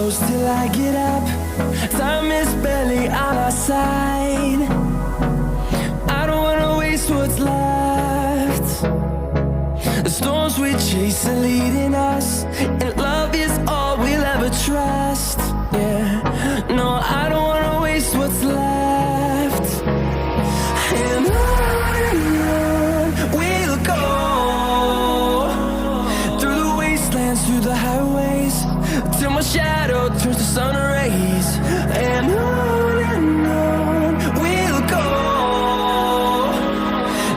goes till I get up. Time is barely on our side. I don't wanna waste what's left. The storms we chase are leading us, and love is all we'll ever trust. Yeah, no, I don't wanna waste what's left. And on we'll go, through the wastelands, through the highways, till my shadow turns to sun rays. And on we'll go,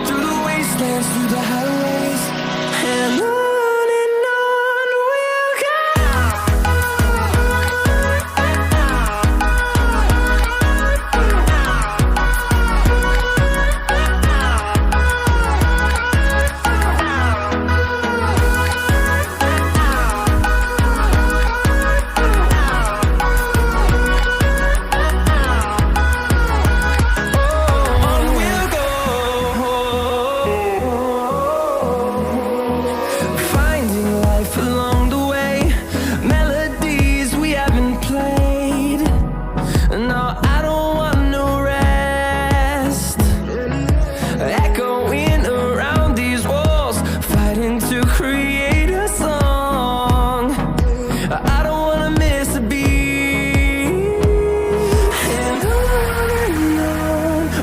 through the wastelands, through the highways, and on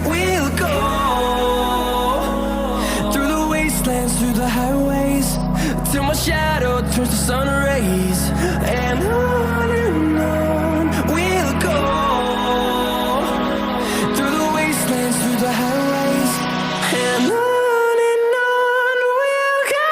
we'll go. Through the highways, till my shadow turns to sun rays. And on we'll go, through the wastelands, through the highways, and on we'll go.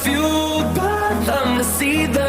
Fueled by them to see the